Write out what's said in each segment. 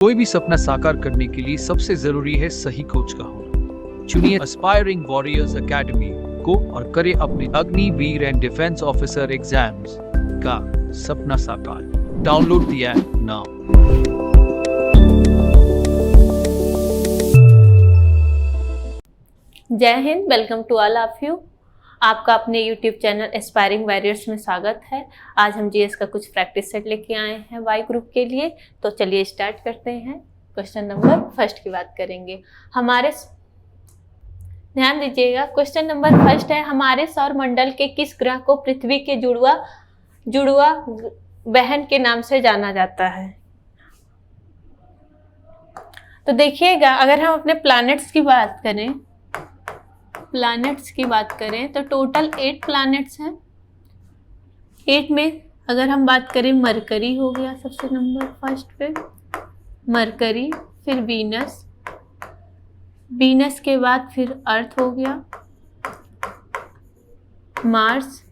कोई भी सपना साकार करने के लिए सबसे जरूरी है सही कोच का होना। चुनिए एस्पायरिंग वॉरियर्स एकेडमी को और करें अपने Agniveer and defence officer exams का सपना साकार। Download the app now. जय हिंद, welcome to all of you. आपका अपने YouTube चैनल एस्पायरिंग वॉरियर्स में स्वागत है। आज हम जीएस का कुछ प्रैक्टिस सेट लेके आए हैं वाई ग्रुप के लिए। तो चलिए स्टार्ट करते हैं। क्वेश्चन नंबर फर्स्ट की बात करेंगे। ध्यान दीजिएगा, क्वेश्चन नंबर फर्स्ट है, हमारे सौर मंडल के किस ग्रह को पृथ्वी के जुड़वा बहन के नाम से जाना जाता है। तो देखिएगा, अगर हम अपने प्लैनेट्स की बात करें तो टोटल 8 प्लैनेट्स हैं। 8 में अगर हम बात करें, मरकरी हो गया सबसे नंबर फर्स्ट पे, मरकरी, फिर वीनस के बाद फिर अर्थ हो गया, मार्स,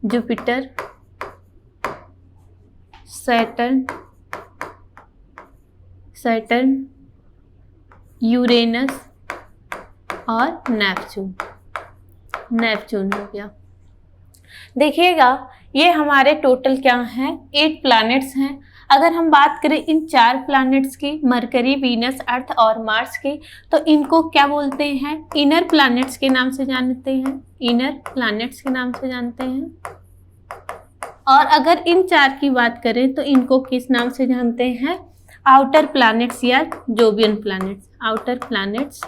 जुपिटर, सैटर्न, यूरेनस और नेपच्यून हो गया। देखिएगा, ये हमारे टोटल क्या हैं, 8 प्लैनेट्स हैं। अगर हम बात करें इन 4 प्लैनेट्स की, मरकरी, वीनस, अर्थ और मार्स की, तो इनको क्या बोलते हैं, इनर प्लैनेट्स के नाम से जानते हैं। और अगर इन 4 की बात करें तो इनको किस नाम से जानते हैं, आउटर प्लैनेट्स या जोवियन प्लैनेट्स। आउटर प्लैनेट्स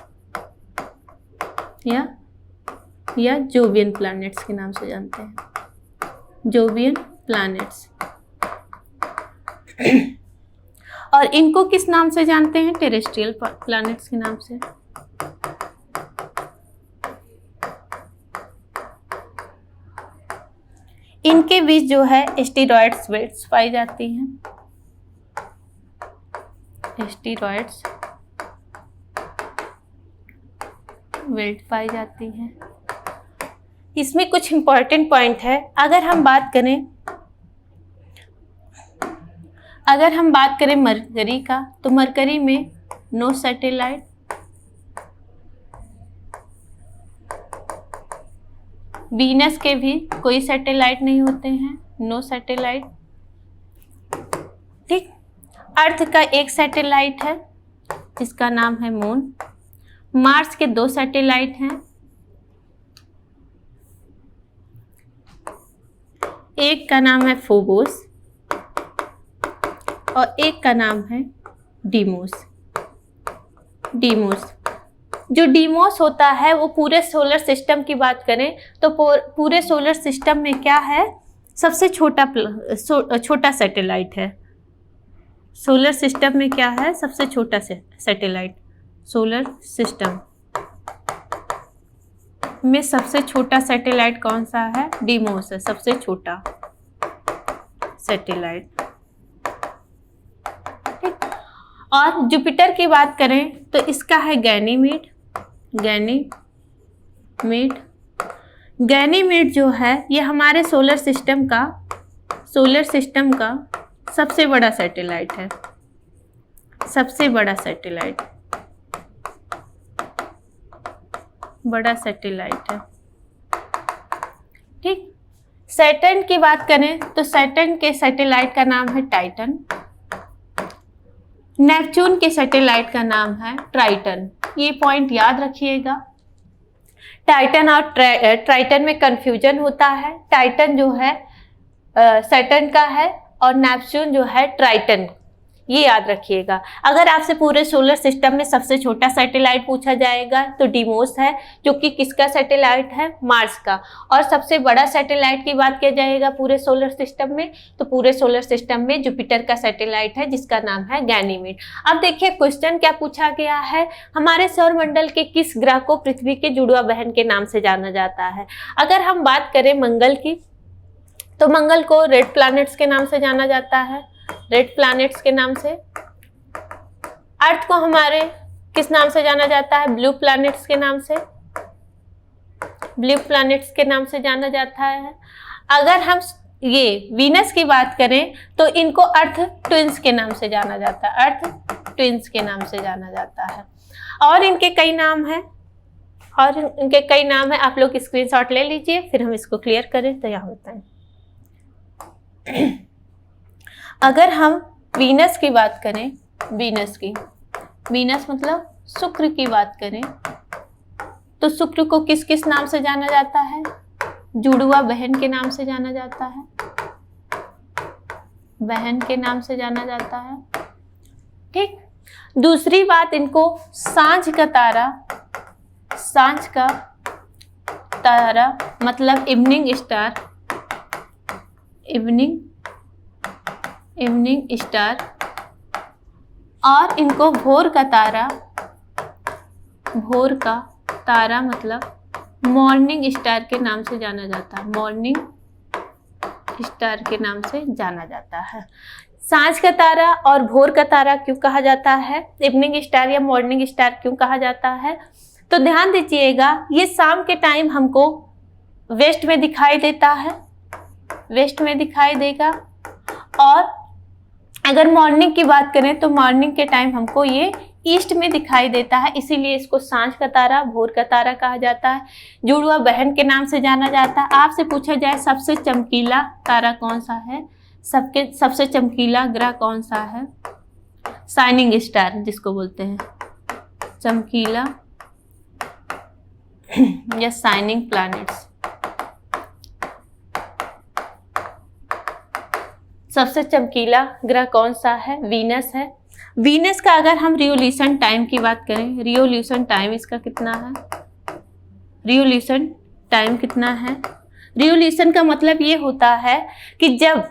या जोवियन प्लैनेट्स के नाम से जानते हैं, जोवियन प्लैनेट्स। और इनको किस नाम से जानते हैं, टेरेस्ट्रियल प्लैनेट्स के नाम से। इनके बीच जो है एस्टेरॉयड्स बेल्ट्स पाई जाती हैं, एस्टेरॉयड्स बेल्ट पाई जाती हैं। इसमें कुछ इंपॉर्टेंट पॉइंट है। अगर हम बात करें मरकरी का, तो मरकरी में नो सैटेलाइट, वीनस के भी कोई सैटेलाइट नहीं होते हैं, नो सैटेलाइट। ठीक। अर्थ का एक सैटेलाइट है जिसका नाम है मून। मार्स के 2 सैटेलाइट हैं, एक का नाम है फोबोस और एक का नाम है डीमोस। जो डीमोस होता है वो पूरे सोलर सिस्टम की बात करें तो पूरे सोलर सिस्टम में क्या है, सबसे छोटा सैटेलाइट है। सोलर सिस्टम में क्या है, सबसे छोटा सैटेलाइट। सोलर सिस्टम में सबसे छोटा सैटेलाइट कौन सा है, डीमोस है, सबसे छोटा सैटेलाइट। ठीक। और जुपिटर की बात करें तो इसका है गैनीमेड जो है ये हमारे सोलर सिस्टम का सबसे बड़ा सैटेलाइट है, बड़ा सैटेलाइट है। ठीक। सैटर्न की बात करें तो सैटर्न के सैटेलाइट का नाम है टाइटन। नेपच्यून के सैटेलाइट का नाम है ट्राइटन। ये पॉइंट याद रखिएगा। टाइटन और ट्राइटन में कंफ्यूजन होता है। टाइटन जो है सैटर्न का है और नेपच्यून जो है ट्राइटन, ये याद रखिएगा। अगर आपसे पूरे सोलर सिस्टम में सबसे छोटा सैटेलाइट पूछा जाएगा तो डीमोस है, जो कि किसका सैटेलाइट है, मार्स का। और सबसे बड़ा सैटेलाइट की बात किया जाएगा पूरे सोलर सिस्टम में, तो पूरे सोलर सिस्टम में जुपिटर का सैटेलाइट है जिसका नाम है गैनीमेड। अब देखिए क्वेश्चन क्या पूछा गया है, हमारे सौर मंडल के किस ग्रह को पृथ्वी के जुड़वा बहन के नाम से जाना जाता है। अगर हम बात करें मंगल की, तो मंगल को रेड प्लैनेट्स के नाम से जाना जाता है, रेड प्लैनेट्स के नाम से। अर्थ को हमारे किस नाम से जाना जाता है, ब्लू प्लैनेट्स के नाम से जाना जाता है। अगर हम ये वीनस की बात करें तो इनको अर्थ ट्विंस के नाम से जाना जाता है, अर्थ ट्विंस के नाम से जाना जाता है। और इनके कई नाम हैं, आप लोग स्क्रीनशॉट ले लीजिए, फिर हम इसको क्लियर करें तो यहाँ होता है। अगर हम वीनस की बात करें, वीनस मतलब शुक्र की बात करें, तो शुक्र को किस किस नाम से जाना जाता है? जुड़वा बहन के नाम से जाना जाता है, बहन के नाम से जाना जाता है। ठीक। दूसरी बात, इनको सांझ का तारा मतलब इवनिंग स्टार, और इनको भोर का तारा मतलब मॉर्निंग स्टार के नाम से जाना जाता है, मॉर्निंग स्टार के नाम से जाना जाता है। सांझ का तारा और भोर का तारा क्यों कहा जाता है, इवनिंग स्टार या मॉर्निंग स्टार क्यों कहा जाता है? तो ध्यान दीजिएगा, ये शाम के टाइम हमको वेस्ट में दिखाई देता है, वेस्ट में दिखाई देगा, और अगर मॉर्निंग की बात करें तो मॉर्निंग के टाइम हमको ये ईस्ट में दिखाई देता है, इसीलिए इसको सांझ का तारा, भोर का तारा कहा जाता है। जुड़वा बहन के नाम से जाना जाता है। आपसे पूछा जाए सबसे चमकीला तारा कौन सा है, सबसे चमकीला ग्रह कौन सा है? शाइनिंग स्टार जिसको बोलते हैं, चमकीला या शाइनिंग प्लैनेट्स। सबसे चमकीला ग्रह कौन सा है? वीनस है। वीनस का अगर हम रिवोल्यूशन टाइम की बात करें, रिवोल्यूशन टाइम इसका कितना है? रिवोल्यूशन टाइम कितना है? रिवोल्यूशन का मतलब ये होता है कि जब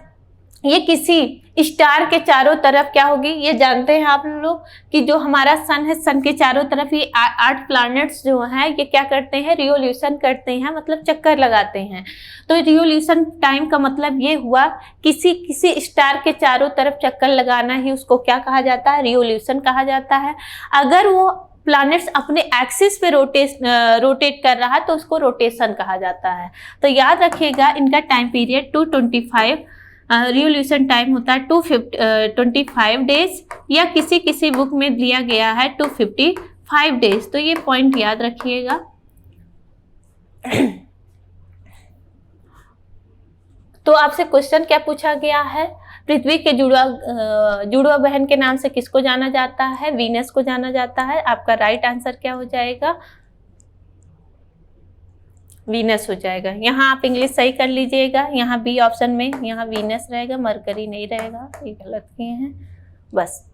ये किसी स्टार के चारों तरफ क्या होगी, ये जानते हैं आप लोग कि जो हमारा सन है, सन के चारों तरफ ये 8 प्लैनेट्स जो हैं ये क्या करते हैं? रिवोल्यूशन करते हैं, मतलब चक्कर लगाते हैं। तो रिवोल्यूशन टाइम का मतलब ये हुआ किसी स्टार के चारों तरफ चक्कर लगाना ही उसको क्या कहा जाता है? रिवोल्यूशन कहा जाता है। अगर वो प्लैनेट्स अपने एक्सिस पे रोटेट कर रहा है तो उसको रोटेशन कहा जाता है। तो याद रखिएगा, इनका टाइम पीरियड 225 रिवोल्यूशन टाइम होता है 225 डेज, या किसी बुक में दिया गया है 255 डेज। तो ये पॉइंट याद रखिएगा। तो आपसे क्वेश्चन क्या पूछा गया है? पृथ्वी के जुड़वा बहन के नाम से किसको जाना जाता है? वीनस को जाना जाता है। आपका राइट आंसर क्या हो जाएगा? वीनस हो जाएगा। यहाँ आप इंग्लिश सही कर लीजिएगा, यहाँ बी ऑप्शन में यहाँ वीनस रहेगा, मरकरी नहीं रहेगा, ये गलत किए हैं। बस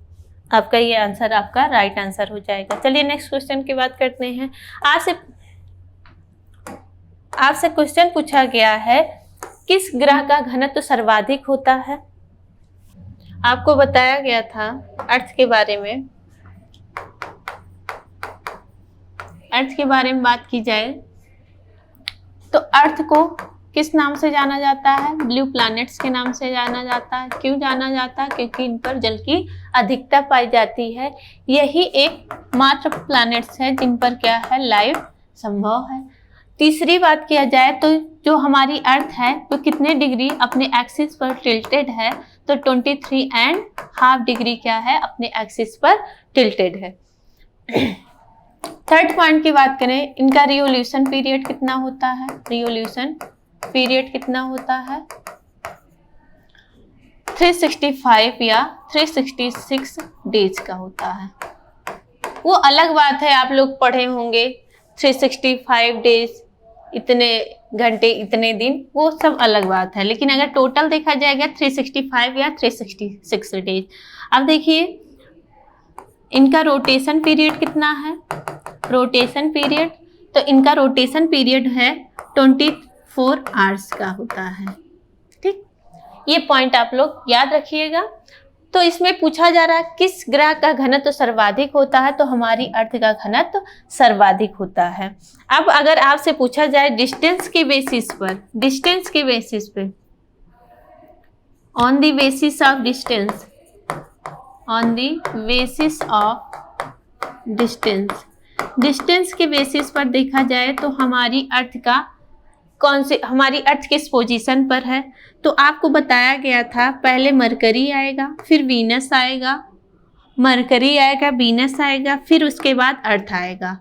आपका ये आंसर आपका राइट आंसर हो जाएगा। चलिए नेक्स्ट क्वेश्चन की बात करते हैं। आपसे क्वेश्चन पूछा गया है, किस ग्रह का घनत्व सर्वाधिक होता है? आपको बताया गया था अर्थ के बारे में, अर्थ के बारे में बात की जाए तो अर्थ को किस नाम से जाना जाता है? ब्लू प्लैनेट्स के नाम से जाना जाता है। क्यों जाना जाता है? क्योंकि इन पर जल की अधिकता पाई जाती है। यही एक मात्र प्लैनेट्स है जिन पर क्या है? लाइफ संभव है। तीसरी बात किया जाए तो जो हमारी अर्थ है वो कितने डिग्री अपने एक्सिस पर टिल्टेड है? तो 23.5 डिग्री क्या है? अपने एक्सिस पर टिल्टेड है। थर्ड पॉइंट की बात करें, इनका रिवोल्यूशन पीरियड कितना होता है? रिवोल्यूशन पीरियड कितना होता है? 365 या 366 डेज का होता है। वो अलग बात है, आप लोग पढ़े होंगे 365 डेज, इतने घंटे इतने दिन, वो सब अलग बात है। लेकिन अगर टोटल देखा जाएगा 365 या 366 डेज। अब देखिए इनका रोटेशन पीरियड कितना है? रोटेशन पीरियड, तो इनका रोटेशन पीरियड है 24 आवर्स का होता है। ठीक, ये पॉइंट आप लोग याद रखिएगा। तो इसमें पूछा जा रहा है किस ग्रह का घनत्व सर्वाधिक होता है? तो हमारी अर्थ का घनत्व सर्वाधिक होता है। अब अगर आपसे पूछा जाए डिस्टेंस के बेसिस पर, डिस्टेंस के बेसिस पे, on the basis of distance, on the basis of distance, distance के बेसिस पर देखा जाए तो हमारी अर्थ का कौन सी हमारी अर्थ किस पोजीशन पर है, तो आपको बताया गया था पहले मरकरी आएगा, फिर वीनस आएगा, मरकरी आएगा, वीनस आएगा, फिर उसके बाद अर्थ आएगा।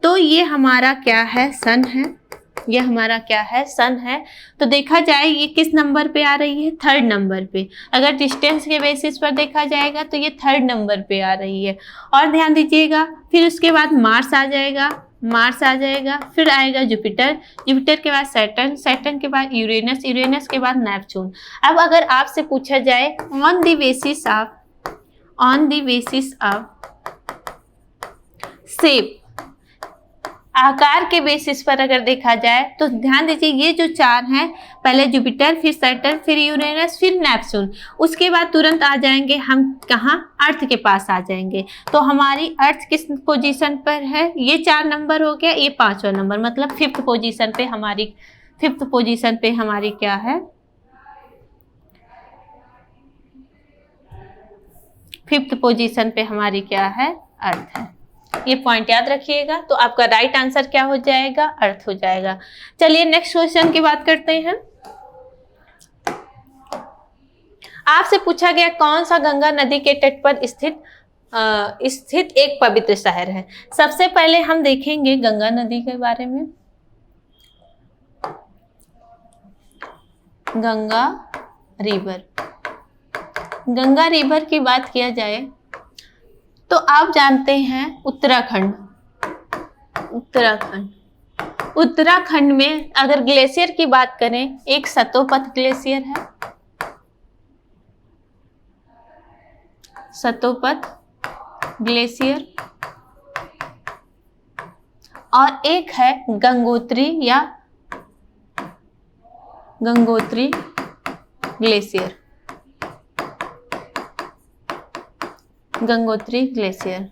तो ये हमारा क्या है, सन है। ये हमारा क्या है, सन है। तो देखा जाए ये किस नंबर पे आ रही है, थर्ड नंबर पे। अगर डिस्टेंस के बेसिस पर देखा जाएगा तो ये थर्ड नंबर पे आ रही है। और ध्यान दीजिएगा, फिर उसके बाद मार्स आ जाएगा, मार्स आ जाएगा, फिर आएगा जुपिटर, जुपिटर के बाद सैटर्न, सैटर्न के बाद यूरेनस, यूरेनस के बाद नेपच्यून। अब अगर आपसे पूछा जाए on the basis of shape, आकार के बेसिस पर अगर देखा जाए तो ध्यान दीजिए ये जो चार हैं, पहले जुपिटर, फिर सैटर्न, फिर यूरेनस, फिर नेपच्यून, उसके बाद तुरंत आ जाएंगे हम कहाँ, अर्थ के पास आ जाएंगे। तो हमारी अर्थ किस पोजीशन पर है, ये 4 नंबर हो गया, ये 5वां नंबर, मतलब फिफ्थ पोजीशन पे हमारी क्या है, फिफ्थ पोजीशन पे हमारी क्या है, अर्थ है। ये पॉइंट याद रखिएगा। तो आपका राइट आंसर क्या हो जाएगा, अर्थ हो जाएगा। चलिए नेक्स्ट क्वेश्चन की बात करते हैं। आपसे पूछा गया कौन सा गंगा नदी के तट पर स्थित एक पवित्र शहर है। सबसे पहले हम देखेंगे गंगा नदी के बारे में। गंगा रिवर की बात किया जाए तो आप जानते हैं उत्तराखंड में अगर ग्लेशियर की बात करें, एक सतोपथ ग्लेशियर है, सतोपथ ग्लेशियर, और एक है गंगोत्री ग्लेशियर, गंगोत्री ग्लेशियर।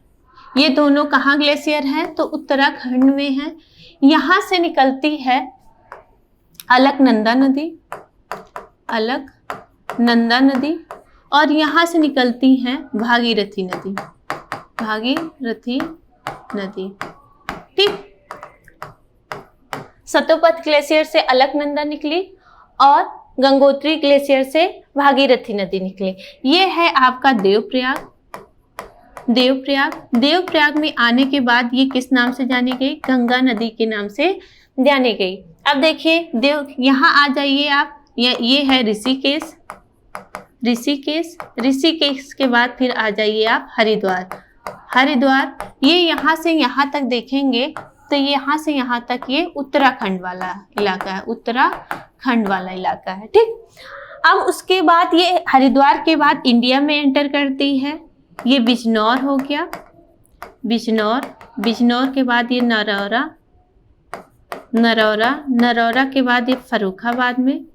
ये दोनों कहाँ ग्लेशियर हैं, तो उत्तराखंड में है। यहाँ से निकलती है अलकनंदा नदी, और यहाँ से निकलती है भागीरथी नदी। ठीक, सतोपथ ग्लेशियर से अलकनंदा निकली और गंगोत्री ग्लेशियर से भागीरथी नदी निकली। ये है आपका देवप्रयाग में आने के बाद ये किस नाम से जानी गई, गंगा नदी के नाम से जानी गई। अब देखिए यहाँ आ जाइए आप, ये है ऋषिकेश के बाद फिर आ जाइए आप हरिद्वार। ये यहाँ से यहाँ तक देखेंगे तो यहाँ से यहाँ तक ये उत्तराखंड वाला इलाका है। ठीक, अब उसके बाद ये हरिद्वार के बाद इंडिया में एंटर करती है। ये बिजनौर हो गया, बिजनौर के बाद ये नरौरा के बाद ये फर्रुखाबाद में।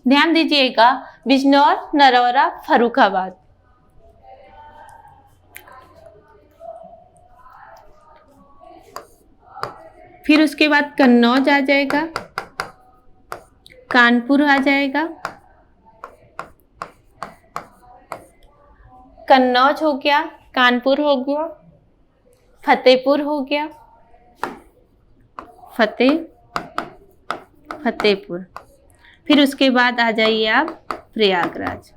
ध्यान दीजिएगा, बिजनौर, नरौरा, फर्रुखाबाद। फिर उसके बाद कन्नौज आ जाएगा, कानपुर आ जाएगा, कन्नौज हो गया, कानपुर हो गया, फतेहपुर हो गया, फतेहपुर। फिर उसके बाद आ जाइए आप प्रयागराज।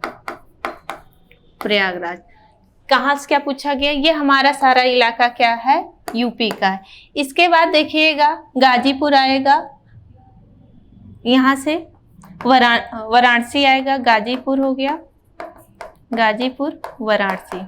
कहाँ से क्या पूछा गया, ये हमारा सारा इलाका क्या है, यूपी का है। इसके बाद देखिएगा गाजीपुर आएगा, यहाँ से वाराणसी आएगा, गाजीपुर हो गया, गाजीपुर, वाराणसी।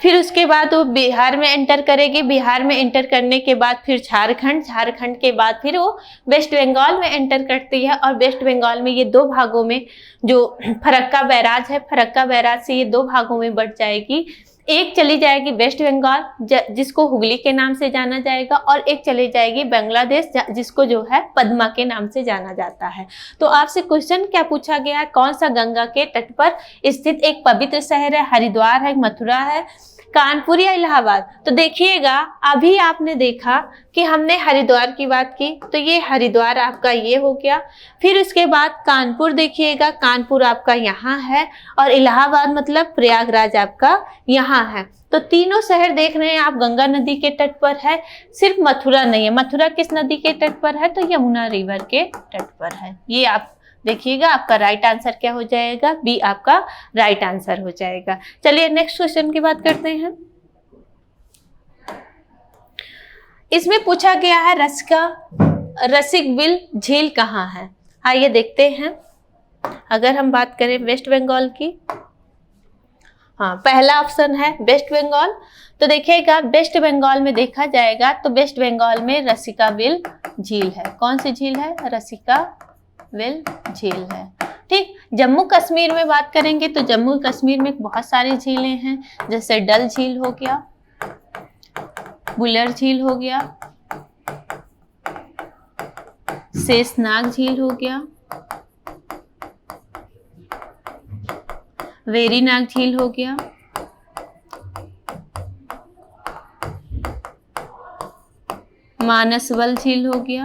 फिर उसके बाद वो बिहार में एंटर करेगी, बिहार में एंटर करने के बाद फिर झारखंड के बाद फिर वो वेस्ट बंगाल में एंटर करती है। और वेस्ट बंगाल में ये 2 भागों में जो फरक्का बैराज है, फरक्का बैराज से ये 2 भागों में बढ़ जाएगी। एक चली जाएगी वेस्ट बंगाल जिसको हुगली के नाम से जाना जाएगा, और एक चली जाएगी बांग्लादेश जिसको जो है पद्मा के नाम से जाना जाता है। तो आपसे क्वेश्चन क्या पूछा गया है, कौन सा गंगा के तट पर स्थित एक पवित्र शहर है, हरिद्वार है, मथुरा है, कानपुर या इलाहाबाद? तो देखिएगा, अभी आपने देखा कि हमने हरिद्वार की बात की, तो ये हरिद्वार आपका ये हो गया। फिर उसके बाद कानपुर देखिएगा, कानपुर आपका यहाँ है, और इलाहाबाद मतलब प्रयागराज आपका यहाँ है। तो तीनों शहर देख रहे हैं आप, गंगा नदी के तट पर है। सिर्फ मथुरा नहीं है। मथुरा किस नदी के तट पर है? तो यमुना रिवर के तट पर है। ये आप देखिएगा, आपका राइट आंसर क्या हो जाएगा? बी आपका राइट आंसर हो जाएगा। चलिए नेक्स्ट क्वेश्चन की बात करते हैं। इसमें पूछा गया है रसिकबिल झील कहाँ है? आइए देखते हैं। अगर हम बात करें वेस्ट बंगाल की, हाँ पहला ऑप्शन है वेस्ट बंगाल। तो देखिएगा, वेस्ट बंगाल में देखा जाएगा तो वेस्ट बंगाल में रसिकाबिल झील है। कौन सी झील है? रसिकाबिल झील है। ठीक। जम्मू कश्मीर में बात करेंगे तो जम्मू कश्मीर में बहुत सारी झीलें हैं, जैसे डल झील हो गया, बुलर झील हो गया, शेषनाग झील हो गया, वेरीनाग झील हो गया, मानसबल झील हो गया,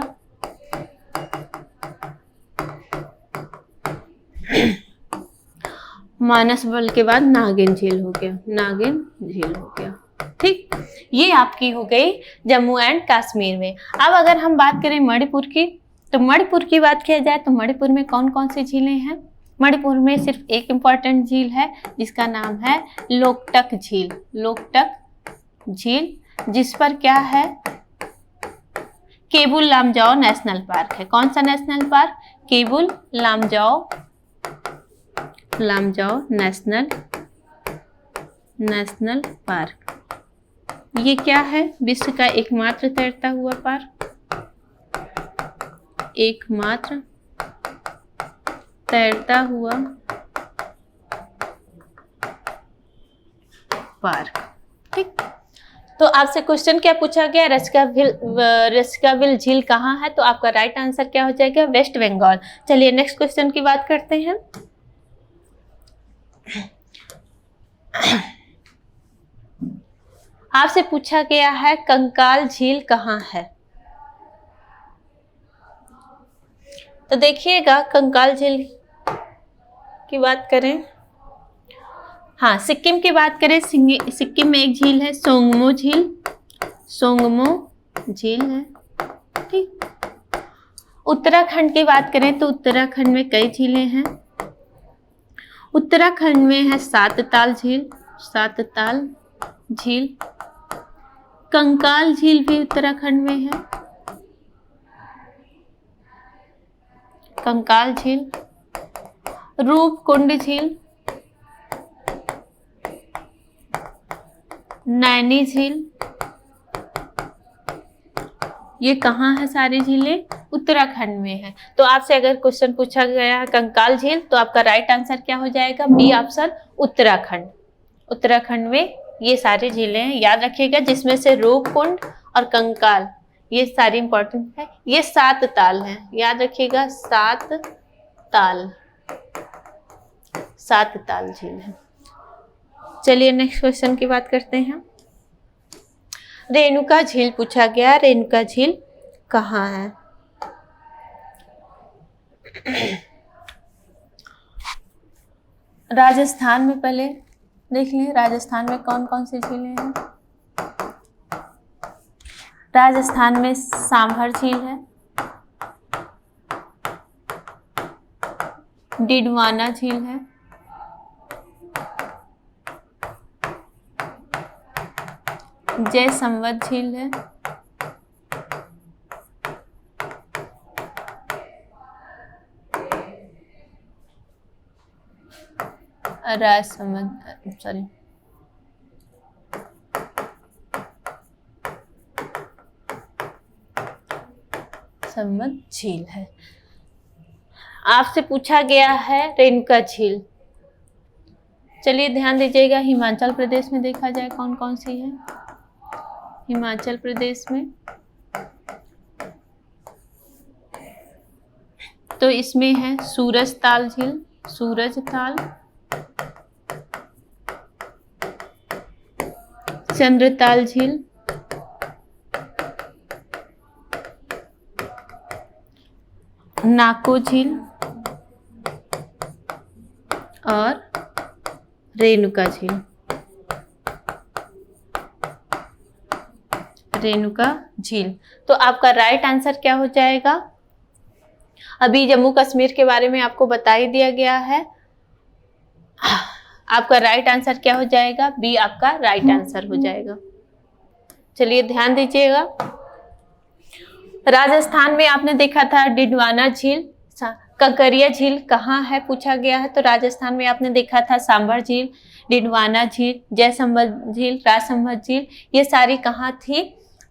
मानसबल के बाद नागिन झील हो गया, नागिन झील हो गया। ठीक, ये आपकी हो गई जम्मू एंड कश्मीर में। अब अगर हम बात करें मणिपुर की, तो मणिपुर की बात किया जाए तो मणिपुर में कौन कौन सी झीलें हैं? मणिपुर में सिर्फ एक इम्पॉर्टेंट झील है जिसका नाम है लोकटक झील। लोकटक झील, जिस पर क्या है? केबुल लामजाओ नेशनल पार्क है। कौन सा national park? Keibul Lamjao national park. ये क्या है? विश्व का एकमात्र तैरता हुआ पार्क, एकमात्र तैरता हुआ पार्क। ठीक। तो आपसे क्वेश्चन क्या पूछा गया? रसिकाबिल झील कहाँ है? तो आपका राइट आंसर क्या हो जाएगा? वेस्ट बंगाल। चलिए नेक्स्ट क्वेश्चन की बात करते हैं। आपसे पूछा गया है कंकाल झील कहाँ है? तो देखिएगा, कंकाल झील की बात करें, हाँ सिक्किम की बात करें, सिक्किम में एक झील है सोंगमो झील, सोंगमो झील है। ठीक। उत्तराखंड की बात करें तो उत्तराखंड में कई झीलें हैं। उत्तराखंड में है सातताल झील, सातताल झील। कंकाल झील भी उत्तराखंड में है, कंकाल झील। रूपकुंड झील, नैनी झील, ये कहाँ है? सारी झीलें उत्तराखंड में है। तो आपसे अगर क्वेश्चन पूछा गया है कंकाल झील, तो आपका राइट आंसर क्या हो जाएगा? B option Uttarakhand. उत्तराखंड में ये सारी झीलें हैं, याद रखिएगा, जिसमें से रूपकुंड और कंकाल ये सारी इंपॉर्टेंट है। ये 7 ताल हैं, याद रखिएगा, 7 ताल, 7 ताल झील है। चलिए नेक्स्ट क्वेश्चन की बात करते हैं। रेणुका झील पूछा गया, रेणुका झील कहाँ है? राजस्थान में पहले देख लें, राजस्थान में कौन कौन सी झीलें हैं। राजस्थान में सांभर झील है, डिडवाना झील है, जयसंवत झील है, संवत झील है। आपसे पूछा गया है रेणुका झील। चलिए ध्यान दीजिएगा, हिमाचल प्रदेश में देखा जाए कौन कौन सी है। हिमाचल प्रदेश में तो इसमें है सूरजताल झील, सूरजताल, चंद्रताल झील, नाको झील और रेणुका झील। रेणुका झील। तो आपका राइट आंसर क्या हो जाएगा? अभी जम्मू कश्मीर के बारे में आपको बता ही दिया गया है। आपका राइट आंसर क्या हो जाएगा? बी आपका राइट आंसर हो जाएगा। चलिए ध्यान दीजिएगा। राजस्थान में आपने देखा था डिडवाना झील, कंकरिया झील कहाँ है पूछा गया है। तो राजस्थान में आपने देखा था सांभर झील, डिडवाना झील, जयसंभर झील, राजसंभर झील, ये सारी कहाँ थी?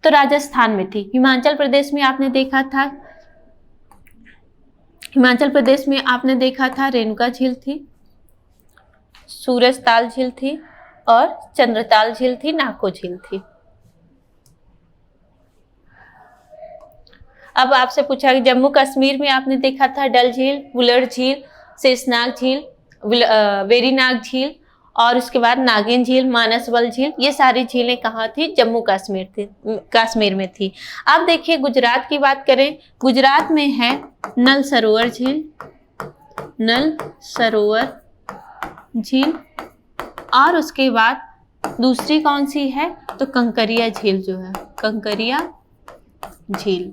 तो राजस्थान में थी। हिमाचल प्रदेश में आपने देखा था रेणुका झील थी, सूरजताल झील थी और चंद्रताल झील थी, नाको झील थी। अब आपसे पूछा कि जम्मू कश्मीर में आपने देखा था डल झील, वुलर झील, शेषनाग झील, वेरीनाग झील और उसके बाद नागिन झील, मानसबल झील, ये सारी झीलें कहाँ थी? जम्मू कश्मीर में थी। अब देखिए गुजरात की बात करें, गुजरात में है नल सरोवर झील और उसके बाद दूसरी कौन सी है? तो कंकरिया झील जो है, कंकरिया झील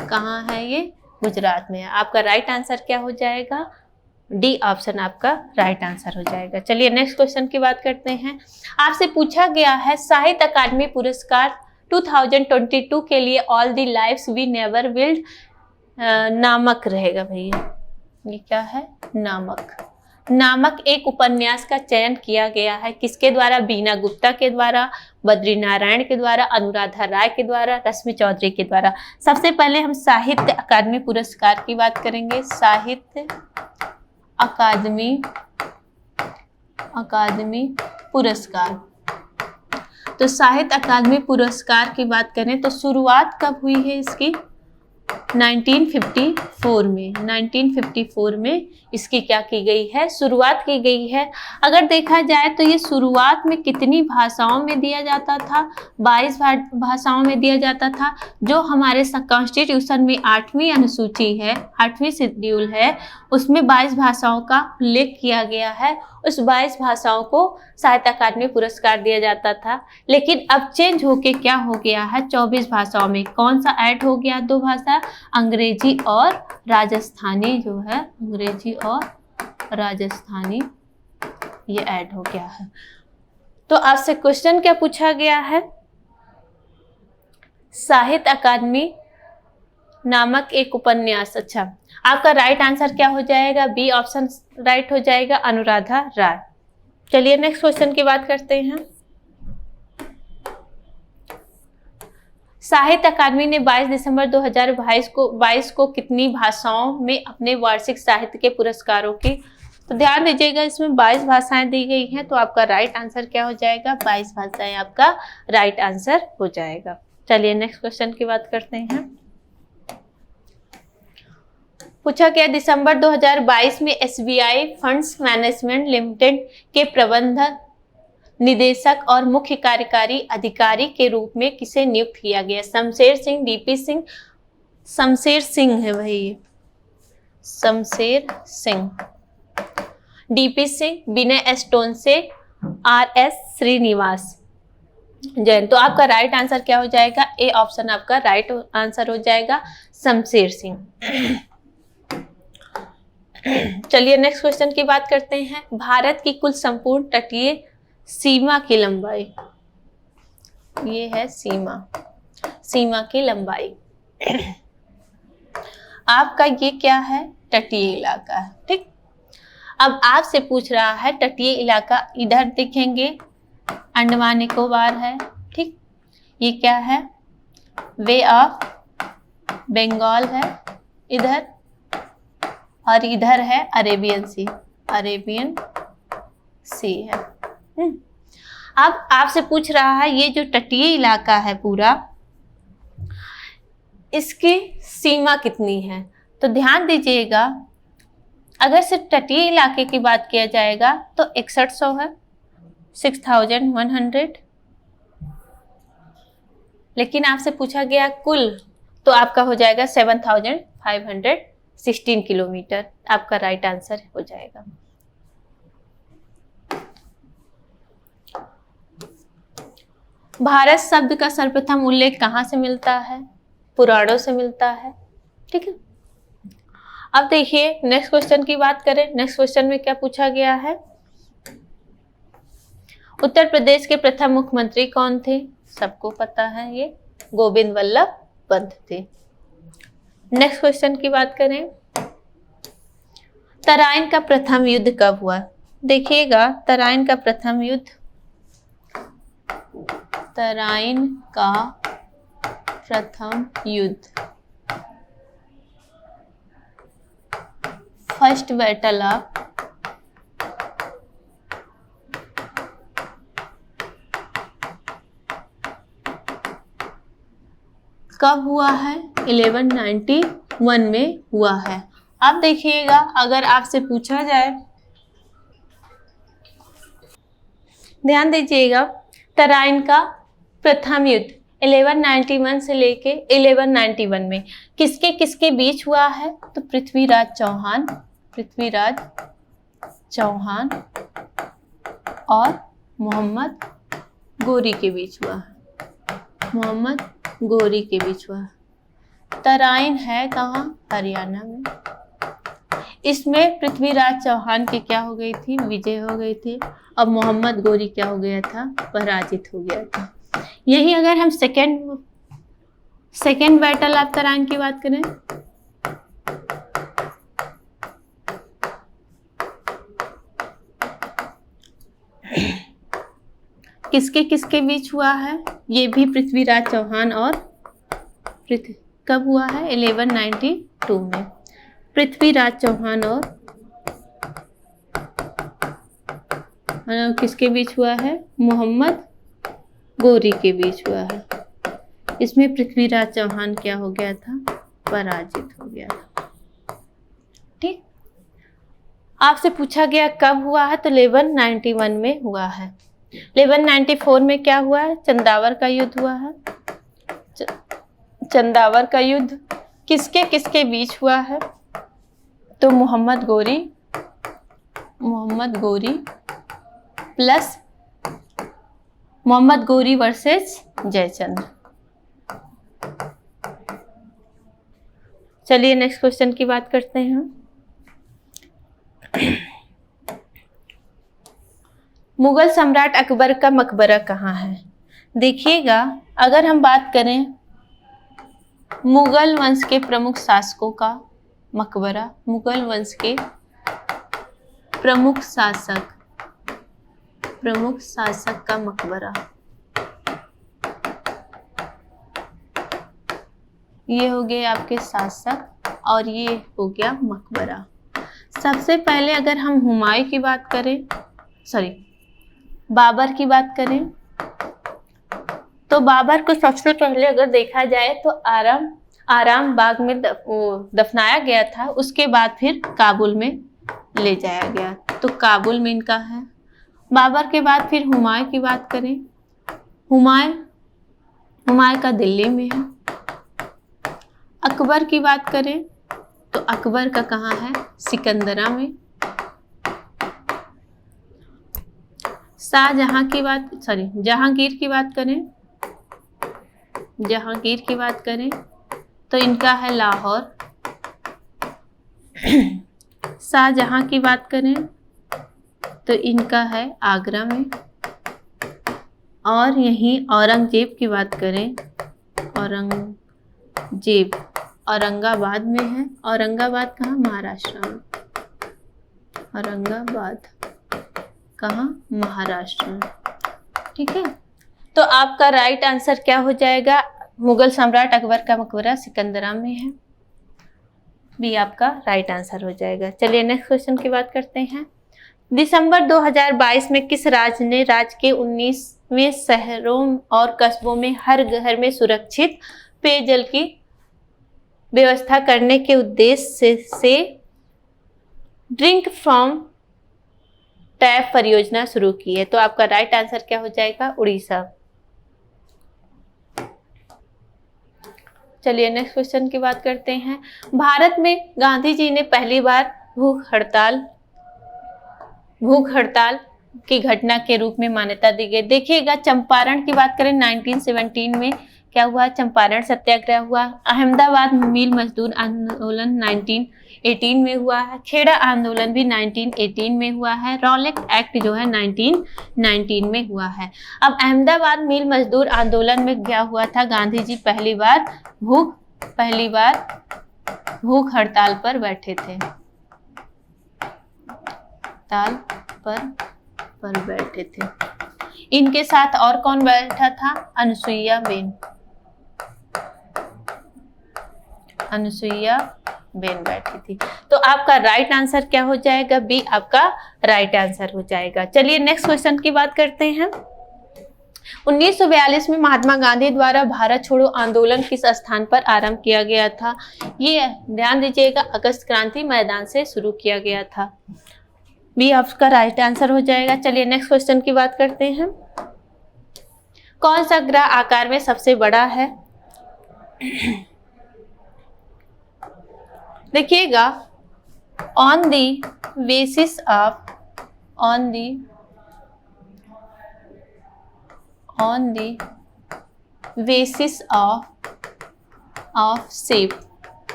कहाँ है? ये गुजरात में है। आपका राइट आंसर क्या हो जाएगा? डी ऑप्शन आपका राइट आंसर हो जाएगा। चलिए नेक्स्ट क्वेश्चन की बात करते हैं। आपसे पूछा गया है साहित्य अकादमी पुरस्कार 2022 के लिए all the lives we never lived नामक रहेगा भैया। ये क्या है? नामक एक उपन्यास का चयन किया गया है। किसके द्वारा? बीना गुप्ता के द्वारा, बद्री नारायण के द्वारा, अनुराधा राय के द्वारा, रश्मि चौधरी के द्वारा। सबसे पहले हम साहित्य अकादमी पुरस्कार की बात करेंगे। साहित्य अकादमी पुरस्कार। तो साहित्य अकादमी पुरस्कार की बात करें तो शुरुआत कब हुई है इसकी? 1954 में इसकी क्या की गई है? शुरुआत की गई है। अगर देखा जाए तो ये शुरुआत में कितनी भाषाओं में दिया जाता था? 22 भाषाओं में दिया जाता था। जो हमारे कॉन्स्टिट्यूशन में 8वीं अनुसूची है, 8वीं शेड्यूल है, उसमें 22 भाषाओं का उल्लेख किया गया है। उस 22 भाषाओं को साहित्य अकादमी पुरस्कार दिया जाता था। लेकिन अब चेंज होके क्या हो गया है? 24 भाषाओं में कौन सा ऐड हो गया? 2 भाषा, अंग्रेजी और राजस्थानी जो है, अंग्रेजी और राजस्थानी ये ऐड हो गया है। तो आपसे क्वेश्चन क्या पूछा गया है? साहित्य अकादमी नामक एक उपन्यास। अच्छा, आपका राइट आंसर क्या हो जाएगा? बी ऑप्शन राइट हो जाएगा, अनुराधा राय। चलिए नेक्स्ट क्वेश्चन की बात करते हैं। साहित्य अकादमी ने 22 दिसंबर 2022 को कितनी भाषाओं में अपने वार्षिक साहित्य के पुरस्कारों की? तो ध्यान दीजिएगा, इसमें 22 भाषाएं दी गई हैं। तो आपका राइट आंसर क्या हो जाएगा? 22 भाषाएं आपका राइट आंसर हो जाएगा। चलिए नेक्स्ट क्वेश्चन की बात करते हैं। पूछा गया दिसंबर 2022 में SBI फंड्स मैनेजमेंट लिमिटेड के प्रबंधक निदेशक और मुख्य कार्यकारी अधिकारी के रूप में किसे नियुक्त किया गया? शमशेर सिंह, DP सिंह, शमशेर सिंह है भाई, शमशेर सिंह, DP सिंह, विनय एस्टोनसे, RS श्रीनिवास जैन। तो आपका राइट आंसर क्या हो जाएगा? ए ऑप्शन आपका राइट आंसर हो जाएगा, शमशेर सिंह। चलिए नेक्स्ट क्वेश्चन की बात करते हैं। भारत की कुल संपूर्ण तटीय सीमा की लंबाई, ये है सीमा की लंबाई। आपका ये क्या है? तटीय इलाका है। ठीक, अब आपसे पूछ रहा है तटीय इलाका, इधर देखेंगे अंडमान निकोबार है। ठीक, ये क्या है? वे ऑफ बंगाल है इधर, और इधर है अरेबियन सी है। अब आपसे पूछ रहा है ये जो तटीय इलाका है पूरा, इसकी सीमा कितनी है? तो ध्यान दीजिएगा, अगर सिर्फ तटीय इलाके की बात किया जाएगा तो 6100 है, 6100। लेकिन आपसे पूछा गया कुल, तो आपका हो जाएगा 7516 किलोमीटर, आपका राइट आंसर हो जाएगा। भारत शब्द का सर्वप्रथम उल्लेख कहाँ से मिलता है? पुराणों से मिलता है। ठीक है, अब देखिए नेक्स्ट क्वेश्चन की बात करें। नेक्स्ट क्वेश्चन में क्या पूछा गया है? उत्तर प्रदेश के प्रथम मुख्यमंत्री कौन थे? सबको पता है, ये गोविंद वल्लभ पंत थे। नेक्स्ट क्वेश्चन की बात करें, तराइन का प्रथम युद्ध कब हुआ? देखिएगा, तराइन का प्रथम युद्ध, तराइन का प्रथम युद्ध, फर्स्ट बैटल ऑफ कब हुआ है? 1191 में हुआ है। अब देखिएगा, अगर आपसे पूछा जाए, ध्यान दीजिएगा, तराइन का प्रथम युद्ध 1191 से लेके 1191 में किसके किसके बीच हुआ है? तो पृथ्वीराज चौहान और मोहम्मद गोरी के बीच हुआ है। मोहम्मद गोरी के बीच हुआ। तराइन है कहाँ? हरियाणा में। इसमें पृथ्वीराज चौहान की क्या हो गई थी? विजय हो गई थी। अब मोहम्मद गोरी क्या हो गया था? पराजित हो गया था। यही अगर हम सेकेंड बैटल ऑफ तराइन की बात करें, किसके किसके बीच हुआ है? ये भी पृथ्वीराज चौहान और कब हुआ है? 1192 में। पृथ्वीराज चौहान और किसके बीच हुआ है? मोहम्मद गोरी के बीच हुआ है। इसमें पृथ्वीराज चौहान क्या हो गया था? पराजित हो गया था। ठीक, आपसे पूछा गया कब हुआ है? तो 1191 में हुआ है। 1194 में क्या हुआ है? चंदावर का युद्ध हुआ है। चंदावर का युद्ध किसके किसके बीच हुआ है? तो मोहम्मद प्लस मोहम्मद गोरी वर्सेस जयचंद। चलिए नेक्स्ट क्वेश्चन की बात करते हैं। मुगल सम्राट अकबर का मकबरा कहाँ है? देखिएगा, अगर हम बात करें मुगल वंश के प्रमुख शासकों का मकबरा, मुगल वंश के प्रमुख शासक का मकबरा, ये हो गए आपके शासक और ये हो गया मकबरा। सबसे पहले अगर हम हुमायूं की बात करें, बाबर की बात करें, तो बाबर को सबसे पहले अगर देखा जाए तो आराम बाग में दफनाया गया था। उसके बाद फिर काबुल में ले जाया गया, तो काबुल में इनका है। बाबर के बाद फिर हुमायूं की बात करें, हुमायूं का दिल्ली में है। अकबर की बात करें तो अकबर का कहाँ है? सिकंदरा में। जहांगीर की बात करें तो इनका है लाहौर। शाहजहां की बात करें तो इनका है आगरा में। और यहीं औरंगजेब की बात करें, औरंगजेब औरंगाबाद में है। औरंगाबाद कहाँ? महाराष्ट्र में। औरंगाबाद कहाँ? महाराष्ट्र में। ठीक है, तो आपका राइट आंसर क्या हो जाएगा? मुगल सम्राट अकबर का मकबरा सिकंदरा में है। भी आपका राइट आंसर हो जाएगा। चलिए नेक्स्ट क्वेश्चन की बात करते हैं। दिसंबर 2022 में किस राज्य ने राज्य के 19वें शहरों और कस्बों में हर घर में सुरक्षित पेयजल की व्यवस्था करने के उद्देश्य से ड्रिंक फ्रॉम टैप परियोजना शुरू की है? तो आपका राइट आंसर क्या हो जाएगा? उड़ीसा। चलिए नेक्स्ट क्वेश्चन की बात करते हैं। भारत में गांधी जी ने पहली बार भूख हड़ताल की घटना के रूप में मान्यता दी गई। देखिएगा, चंपारण की बात करें 1917 में क्या हुआ, चंपारण सत्याग्रह हुआ। अहमदाबाद मिल मजदूर आंदोलन 1918 में हुआ है। खेड़ा आंदोलन भी 1918 में हुआ है। रॉलेट एक्ट जो है 1919 में हुआ है। अब अहमदाबाद मिल मजदूर आंदोलन में क्या हुआ था, गांधी जी पहली बार भूख हड़ताल पर बैठे थे, पर बैठे थे। इनके साथ और कौन बैठा था, अनुसुईया बेन बैठी थी। तो आपका राइट आंसर क्या हो जाएगा, बी आपका राइट आंसर हो जाएगा। चलिए नेक्स्ट क्वेश्चन की बात करते हैं। 1942 में महात्मा गांधी द्वारा भारत छोड़ो आंदोलन किस स्थान पर आरंभ किया गया था, ये ध्यान दीजिएगा, अगस्त क्रांति मैदान से शुरू किया गया था। बी आपका राइट आंसर हो जाएगा। चलिए नेक्स्ट क्वेश्चन की बात करते हैं। कौन सा ग्रह आकार में सबसे बड़ा है, देखिएगा, on the basis of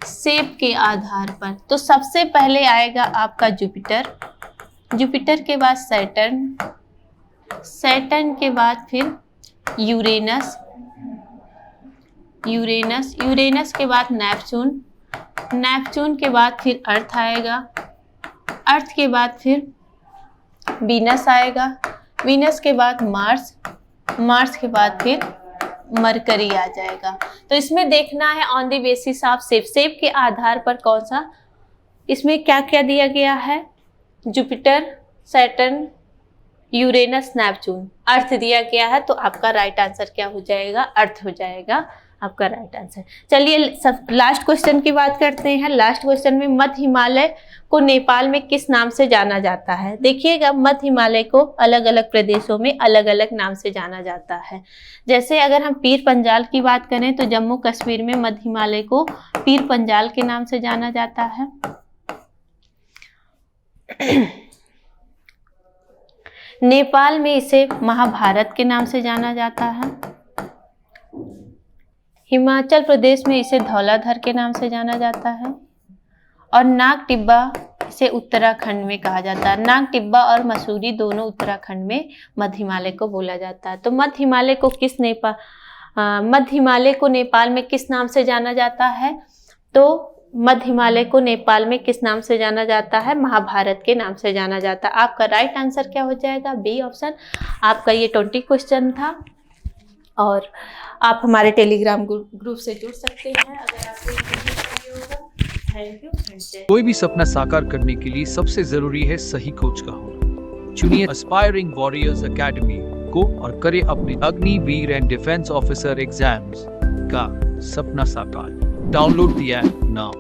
shape के आधार पर, तो सबसे पहले आएगा आपका जुपिटर के बाद सैटर्न के बाद फिर यूरेनस के बाद नेपच्यून के बाद फिर अर्थ आएगा, अर्थ के बाद फिर वीनस आएगा, वीनस के बाद मार्स के बाद फिर मरकरी आ जाएगा। तो इसमें देखना है on the basis of shape के आधार पर कौन सा, इसमें क्या क्या दिया गया है, जुपिटर, सैटर्न, यूरेनस, नेपच्यून, अर्थ दिया गया है। तो आपका राइट आंसर क्या हो जाएगा, अर्थ हो जाएगा आपका राइट आंसर। चलिए सब लास्ट क्वेश्चन की बात करते हैं। लास्ट क्वेश्चन में मध्य हिमालय को नेपाल में किस नाम से जाना जाता है, देखिएगा, मध्य हिमालय को अलग अलग प्रदेशों में अलग अलग नाम से जाना जाता है। जैसे अगर हम पीर पंजाल की बात करें तो जम्मू कश्मीर में मध्य हिमालय को पीर पंजाल के नाम से जाना जाता है। नेपाल में इसे महाभारत के नाम से जाना जाता है। हिमाचल प्रदेश में इसे धौलाधर के नाम से जाना जाता है। और नाग टिब्बा इसे उत्तराखंड में कहा जाता है। नाग टिब्बा और मसूरी दोनों उत्तराखंड में मध्य हिमालय को बोला जाता है। तो मध्य हिमालय को नेपाल में किस नाम से जाना जाता है, तो मध्य हिमालय को नेपाल में किस नाम से जाना जाता है, महाभारत के नाम से जाना जाता है। आपका राइट आंसर क्या हो जाएगा, बी ऑप्शन। आपका ये 20 क्वेश्चन था और आप हमारे टेलीग्राम ग्रुप से जुड़ सकते हैं अगर आपको होगा। Thank you. कोई भी सपना साकार करने के लिए सबसे जरूरी है सही कोच का होना। चुनिए एस्पायरिंग वॉरियर्स एकेडमी को और करें अपने Agniveer and defence officer exams का सपना साकार। Download the app now.